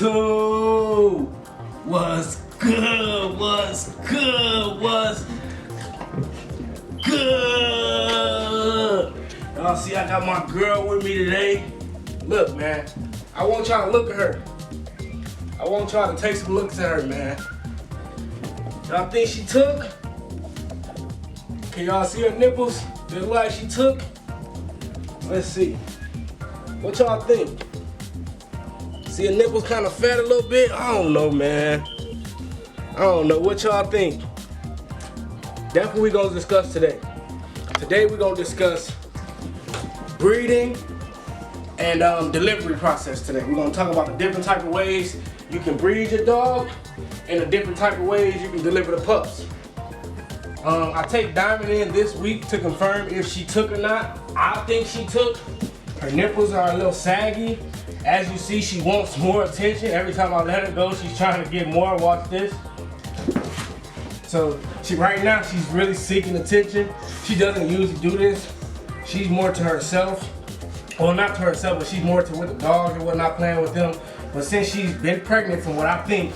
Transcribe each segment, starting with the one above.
YouTube. What's good? What's good? What's good? Y'all see I got my girl with me today. Look, man, I want y'all to look at her. I want y'all to take some looks at her, man. Y'all think she took? Can y'all see her nipples? They look like she took? Let's see. What y'all think? See her nipples kind of fat a little bit? I don't know, man. I don't know. What y'all think? That's what we're going to discuss today. Today we're going to discuss breeding and delivery process today. We're going to talk about the different type of ways you can breed your dog and the different type of ways you can deliver the pups. I take Diamond in this week to confirm if she took or not. I think she took. Her nipples are a little saggy. As you see, she wants more attention. Every time I let her go, she's trying to get more. Watch this. So right now, she's really seeking attention. She doesn't usually do this. She's more to herself. Well, not to herself, but she's more to with the dogs and whatnot, playing with them. But since she's been pregnant, from what I think,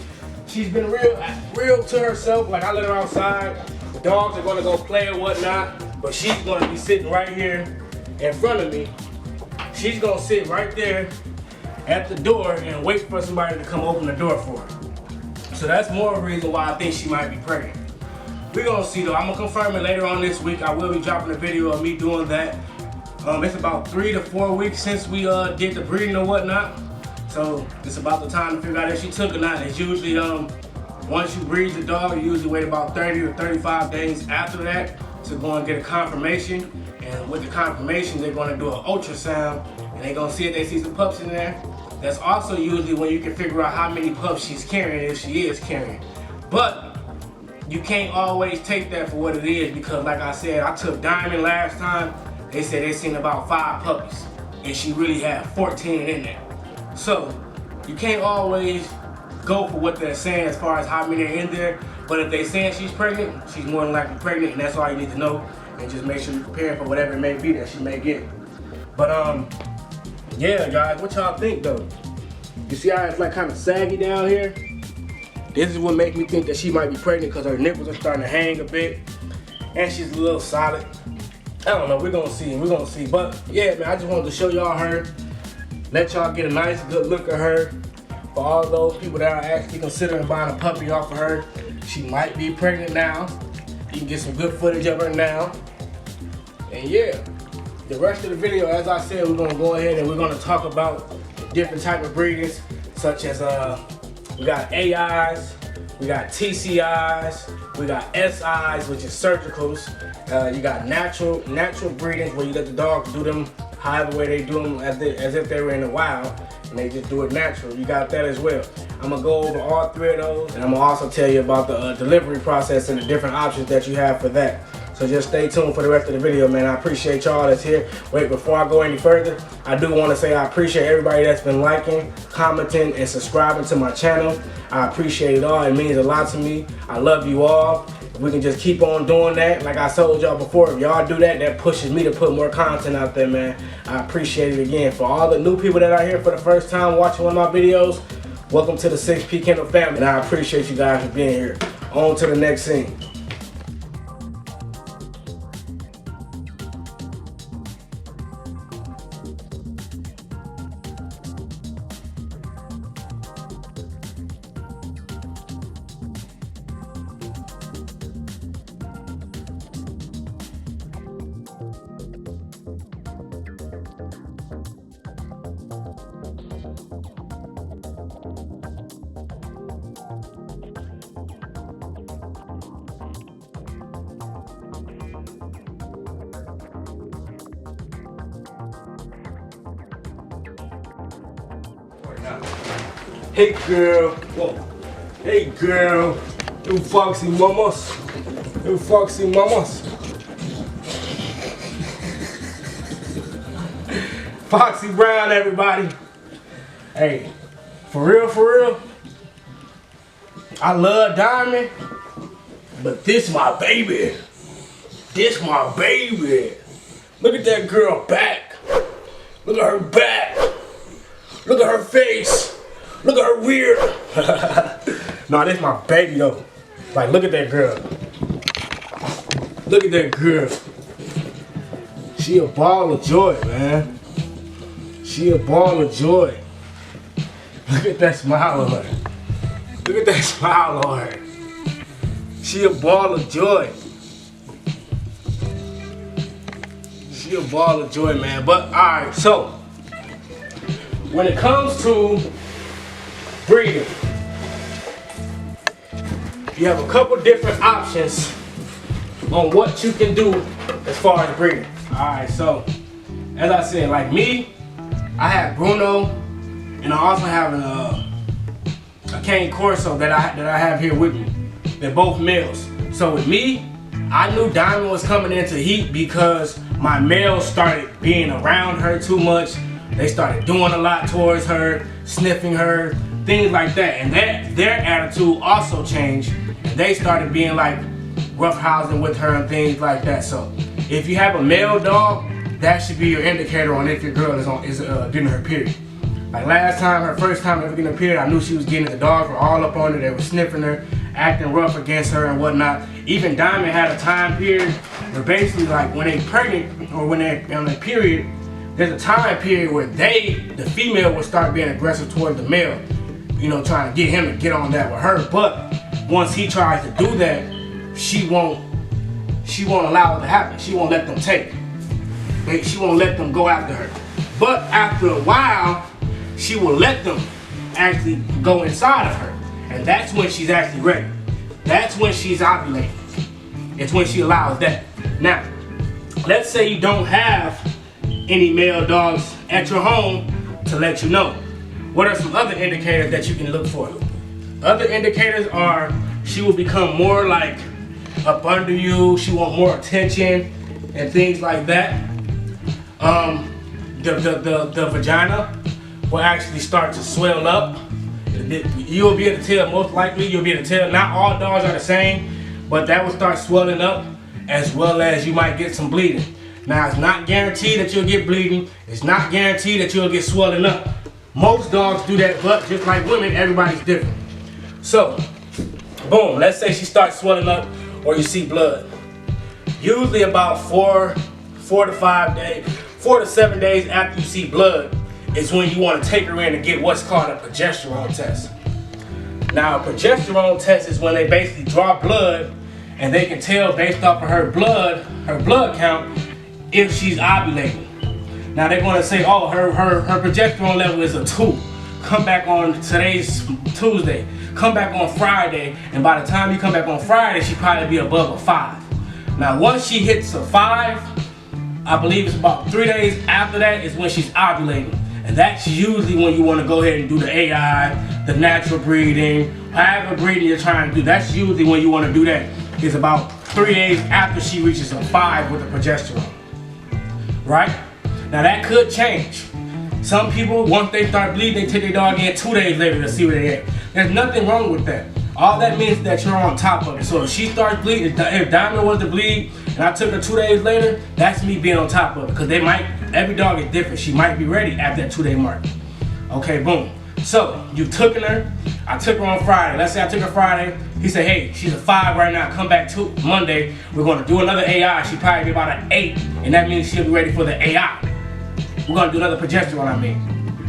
she's been real to herself. Like, I let her outside. The dogs are gonna go play or whatnot, but she's gonna be sitting right here in front of me. She's gonna sit right there at the door and wait for somebody to come open the door for her. So that's more of a reason why I think she might be pregnant. We're gonna see though. I'm gonna confirm it later on this week. I will be dropping a video of me doing that. It's about 3 to 4 weeks since we did the breeding or whatnot. So it's about the time to figure out if she took or not. It's usually once you breed the dog, you usually wait about 30 to 35 days after that to go and get a confirmation. And with the confirmation, they're gonna do an ultrasound and they're gonna see if they see some pups in there. That's also usually when you can figure out how many pups she's carrying, if she is carrying. But you can't always take that for what it is, because like I said, I took Diamond last time. They said they seen about 5 puppies and she really had 14 in there. So you can't always go for what they're saying as far as how many are in there. But if they're saying she's pregnant, she's more than likely pregnant, and that's all you need to know. And just make sure you're prepared for whatever it may be that she may get. But yeah, guys, what y'all think though? You see how it's like kind of saggy down here? This is what makes me think that she might be pregnant, because her nipples are starting to hang a bit, and she's a little solid. I don't know. We're gonna see. But yeah, man, I just wanted to show y'all her, let y'all get a nice, good look at her. For all those people that are actually considering buying a puppy off of her, she might be pregnant now. You can get some good footage of her now. And yeah, the rest of the video, as I said, we're gonna go ahead and we're gonna talk about different type of breeders, such as we got AIs, we got TCIs, we got SIs, which is surgicals. You got natural breedings, where you let the dog do them however way they do them, as if they were in the wild, and they just do it natural. You got that as well. I'm gonna go over all 3 of those, and I'm gonna also tell you about the delivery process and the different options that you have for that. So just stay tuned for the rest of the video, man. I appreciate y'all that's here. Wait, before I go any further, I do want to say I appreciate everybody that's been liking, commenting, and subscribing to my channel. I appreciate it all. It means a lot to me. I love you all. If we can just keep on doing that, like I told y'all before, if y'all do that, that pushes me to put more content out there, man. I appreciate it again. For all the new people that are here for the first time watching one of my videos, welcome to the 6P Kennel family. And I appreciate you guys for being here. On to the next scene. Hey girl, whoa. Hey girl, you foxy mamas, you foxy mamas. Foxy Brown, everybody. Hey, for real, I love Diamond, but this my baby. This my baby. Look at that girl back. Look at her back. Look at her face. Look at her rear. Nah, this my baby though. Like, look at that girl. Look at that girl. She a ball of joy, man. She a ball of joy. Look at that smile on her. Look at that smile on her. She a ball of joy. She a ball of joy, man. But alright, so when it comes to breeding, you have a couple different options on what you can do as far as breeding. Alright, so as I said, like me, I have Bruno, and I also have a Cane Corso that I have here with me. They're both males. So with me, I knew Diamond was coming into heat because my males started being around her too much. They started doing a lot towards her, sniffing her, things like that. And their attitude also changed. And they started being like roughhousing with her and things like that. So if you have a male dog, that should be your indicator on if your girl is getting her period. Like last time, her first time ever getting her period, I knew she was getting it. The dogs were all up on her. They were sniffing her, acting rough against her and whatnot. Even Diamond had a time period where basically, like when they pregnant or when they're on their period, there's a time period where the female will start being aggressive toward the male, you know, trying to get him to get on that with her. But once he tries to do that, she won't allow it to happen. She won't let them take. She won't let them go after her. But after a while, she will let them actually go inside of her. And that's when she's actually ready. That's when she's ovulating. It's when she allows that. Now, let's say you don't have any male dogs at your home to let you know. What are some other indicators that you can look for? Other indicators are she will become more like up under you. She want more attention and things like that. The vagina will actually start to swell up. You'll be able to tell, most likely you'll be able to tell. Not all dogs are the same, but that will start swelling up, as well as you might get some bleeding. Now, it's not guaranteed that you'll get bleeding. It's not guaranteed that you'll get swelling up. Most dogs do that, but just like women, everybody's different. So, boom, let's say she starts swelling up or you see blood. Usually about 4 to 7 days after you see blood is when you want to take her in to get what's called a progesterone test. Now, a progesterone test is when they basically draw blood and they can tell based off of her blood count, if she's ovulating. Now they're going to say, oh, her progesterone level is a 2. Come back on today's Tuesday. Come back on Friday, and by the time you come back on Friday, she'll probably be above a 5. Now once she hits a 5, I believe it's about 3 days after that is when she's ovulating. And that's usually when you want to go ahead and do the AI, the natural breeding, however breeding you're trying to do. That's usually when you want to do that. It's about 3 days after she reaches a 5 with the progesterone. Right? Now that could change. Some people, once they start bleeding, they take their dog in 2 days later to see where they at. There's nothing wrong with that. All that means is that you're on top of it. So if she starts bleeding, if Diamond was to bleed and I took her 2 days later, that's me being on top of it. Because every dog is different. She might be ready at that 2 day mark. Okay, boom. So you've taken her. I took her on Friday. Let's say I took her Friday. He said, hey, she's a 5 right now. Come back to Monday. We're going to do another AI. She'll probably be about an 8. And that means she'll be ready for the AI. We're going to do another progesterone,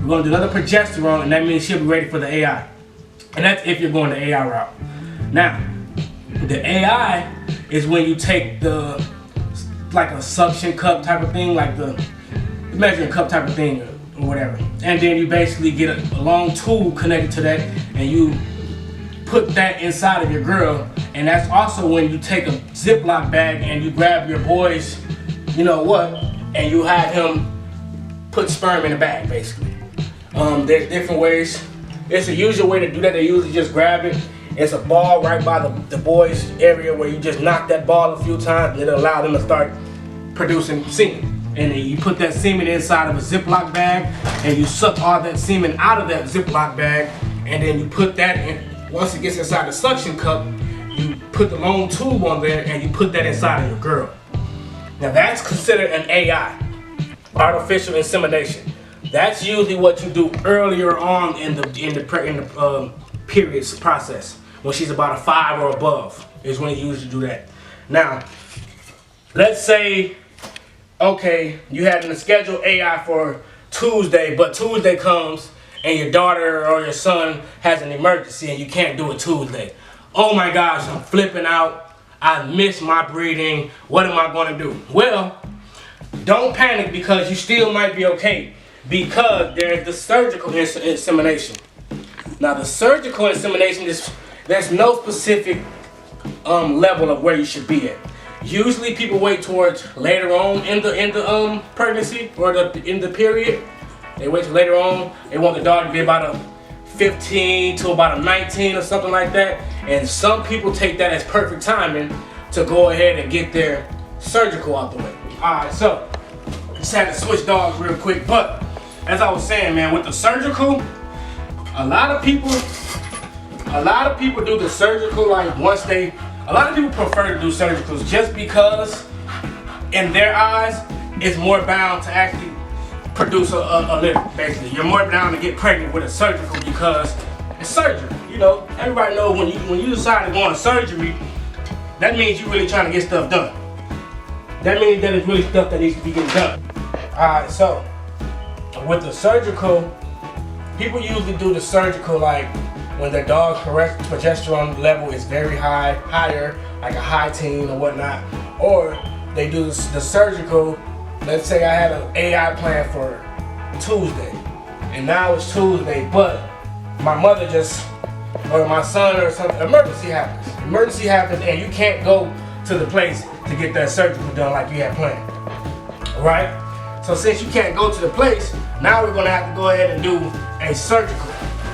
We're going to do another progesterone, and that means she'll be ready for the AI. And that's if you're going the AI route. Now, the AI is when you take like a suction cup type of thing, like the measuring cup type of thing or whatever. And then you basically get a long tool connected to that, and you put that inside of your girl. And that's also when you take a Ziploc bag and you grab your boy's, you know what, and you have him put sperm in the bag, basically. There's different ways. It's a usual way to do that. They usually just grab it. It's a ball right by the boys' area where you just knock that ball a few times and it'll allow them to start producing semen. And then you put that semen inside of a Ziploc bag and you suck all that semen out of that Ziploc bag, and then you put that in. Once it gets inside the suction cup, you put the long tube on there and you put that inside of your girl. Now that's considered an AI, artificial insemination. That's usually what you do earlier on in the periods process. When she's about a 5 or above is when you usually do that. Now, let's say, okay, you had in the schedule AI for Tuesday, but Tuesday comes and your daughter or your son has an emergency and you can't do it Tuesday. Oh my gosh, I'm flipping out. I missed my breeding. What am I going to do? Well, don't panic because you still might be okay, because there's the surgical insemination. Now, the surgical insemination there's no specific level of where you should be at. Usually, people wait towards later on in the pregnancy or in the period. They wait till later on. They want the dog to be about a 15 to about a 19 or something like that. And some people take that as perfect timing to go ahead and get their surgical out the way. Alright, so just had to switch dogs real quick. But as I was saying, man, with the surgical, a lot of people do the surgical like once they, a lot of people prefer to do surgicals just because in their eyes it's more bound to actually produce a litter, basically. You're more bound to get pregnant with a surgical because it's surgery. You know, everybody knows when you decide to go on surgery, that means you're really trying to get stuff done. That means that it's really stuff that needs to be getting done. Alright, so with the surgical, people usually do the surgical like when their dog's progesterone level is very higher, like a high teen or whatnot. Or they do the surgical, let's say I had an AI plan for Tuesday, and now it's Tuesday, but my mother or my son or something, emergency happens, and you can't go to the place to get that surgical done like you had planned, right? So since you can't go to the place, now we're gonna have to go ahead and do a surgical,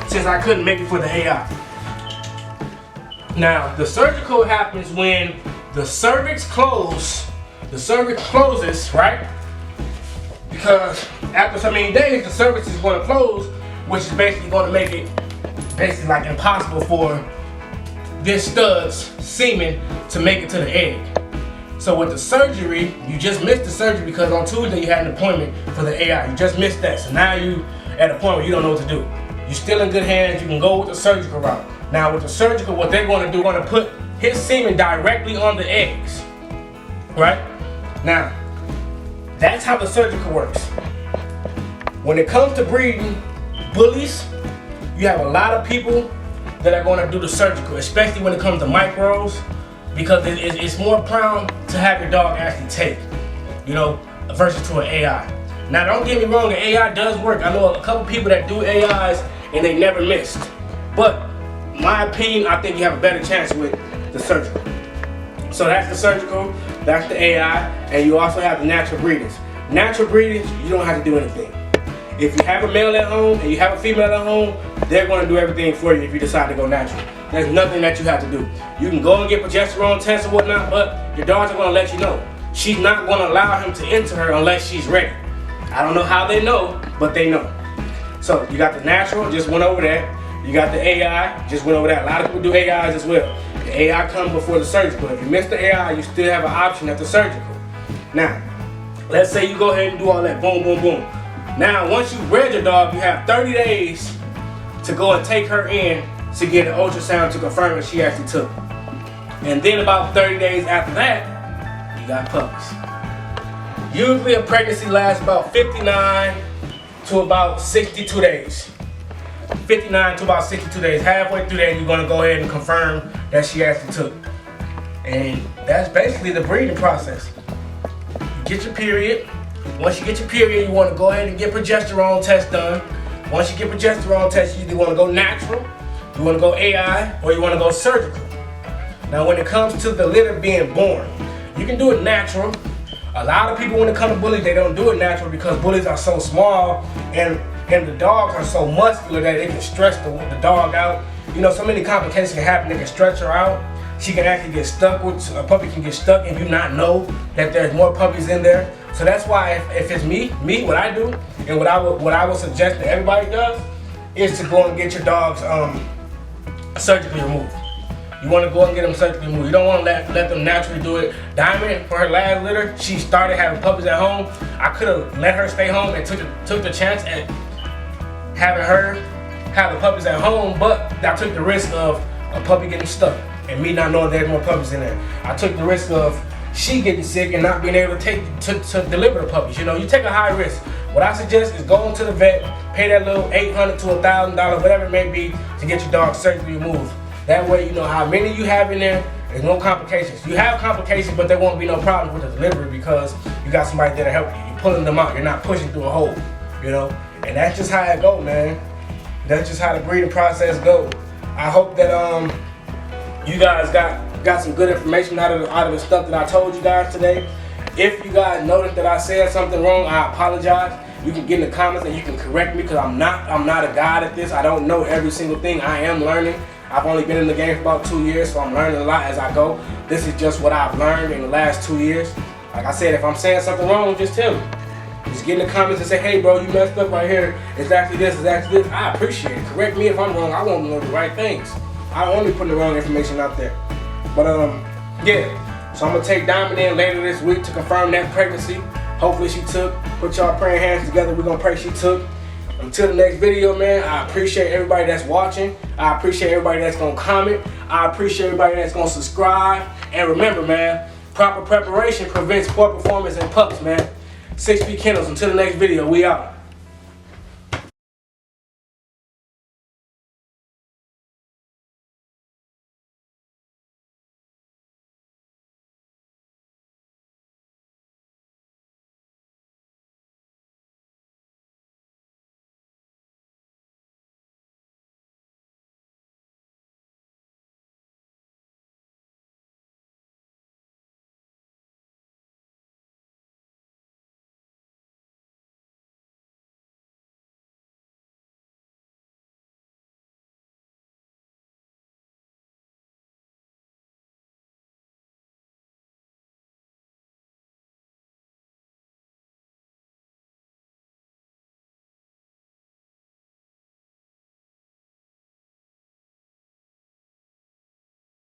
since I couldn't make it for the AI. Now, the surgical happens when the cervix closes, right? Because after so many days, the cervix is going to close, which is basically going to make it basically like impossible for this stud's semen to make it to the egg. So with the surgery, you just missed the surgery because on Tuesday you had an appointment for the AI. You just missed that. So now you at a point where you don't know what to do. You're still in good hands. You can go with the surgical route. Now with the surgical, what they're going to do, they're going to put his semen directly on the eggs, right? Now, that's how the surgical works. When it comes to breeding bullies, you have a lot of people that are going to do the surgical, especially when it comes to micros, because it's more prone to have your dog actually take, you know, versus to an AI. Now, don't get me wrong, the AI does work. I know a couple people that do AIs and they never missed. But, my opinion, I think you have a better chance with the surgical. So that's the surgical, that's the AI, and you also have the natural breeders. Natural breeders, you don't have to do anything. If you have a male at home and you have a female at home, they're going to do everything for you if you decide to go natural. There's nothing that you have to do. You can go and get progesterone tests and whatnot, but your dogs are going to let you know. She's not going to allow him to enter her unless she's ready. I don't know how they know, but they know. So you got the natural, just went over that. You got the AI, just went over that. A lot of people do AIs as well. The AI comes before the surgical. If you miss the AI, you still have an option at the surgical. Now, let's say you go ahead and do all that, boom, boom, boom. Now, once you bred your dog, you have 30 days to go and take her in to get an ultrasound to confirm that she actually took. And then about 30 days after that, you got puppies. Usually a pregnancy lasts about 59 to about 62 days. 59 to about 62 days. Halfway through that, you're going to go ahead and confirm that she actually took. And that's basically the breeding process. You get your period. Once you get your period, you want to go ahead and get progesterone test done. Once you get progesterone test, you either want to go natural, you want to go AI, or you want to go surgical. Now, when it comes to the litter being born, you can do it natural. A lot of people, when it comes to bullies, they don't do it natural because bullies are so small and the dogs are so muscular that they can stretch the dog out. You know, so many complications can happen. They can stretch her out. She can actually get stuck a puppy can get stuck and you not know that there's more puppies in there. So that's why if it's me, what I do, and what I would suggest that everybody does, is to go and get your dogs surgically removed. you want to go and get them surgically removed. You don't want to let them naturally do it. Diamond, for her last litter, she started having puppies at home. I could have let her stay home and took the chance at having her have the puppies at home, but I took the risk of a puppy getting stuck and me not knowing there's more puppies in there. I took the risk of she getting sick and not being able to deliver the puppies. You know, you take a high risk. What I suggest is going to the vet, pay that little $800 to $1,000, whatever it may be, to get your dog surgically removed. That way you know how many you have in there. There's no complications. You have complications, but there won't be no problem with the delivery because you got somebody there to help you. You're pulling them out. You're not pushing through a hole, you know? And that's just how it go, man. That's just how the breeding process goes. I hope that you guys got some good information out of the stuff that I told you guys today. If you guys noticed that I said something wrong, I apologize. You can get in the comments and you can correct me because I'm not a god at this. I don't know every single thing. I am learning. I've only been in the game for about 2 years, so I'm learning a lot as I go. This is just what I've learned in the last 2 years. Like I said, if I'm saying something wrong, just tell me. Just get in the comments and say, hey bro, you messed up right here. It's actually this, it's actually this. I appreciate it. Correct me if I'm wrong. I want to know the right things. I don't want to be putting the wrong information out there. But yeah. So I'm gonna take Diamond in later this week to confirm that pregnancy. Hopefully she took. Put y'all praying hands together. We're gonna pray she took. Until the next video, man, I appreciate everybody that's watching. I appreciate everybody that's gonna comment. I appreciate everybody that's gonna subscribe. And remember, man, proper preparation prevents poor performance in pups, man. 6P Kennels. Until the next video, we out.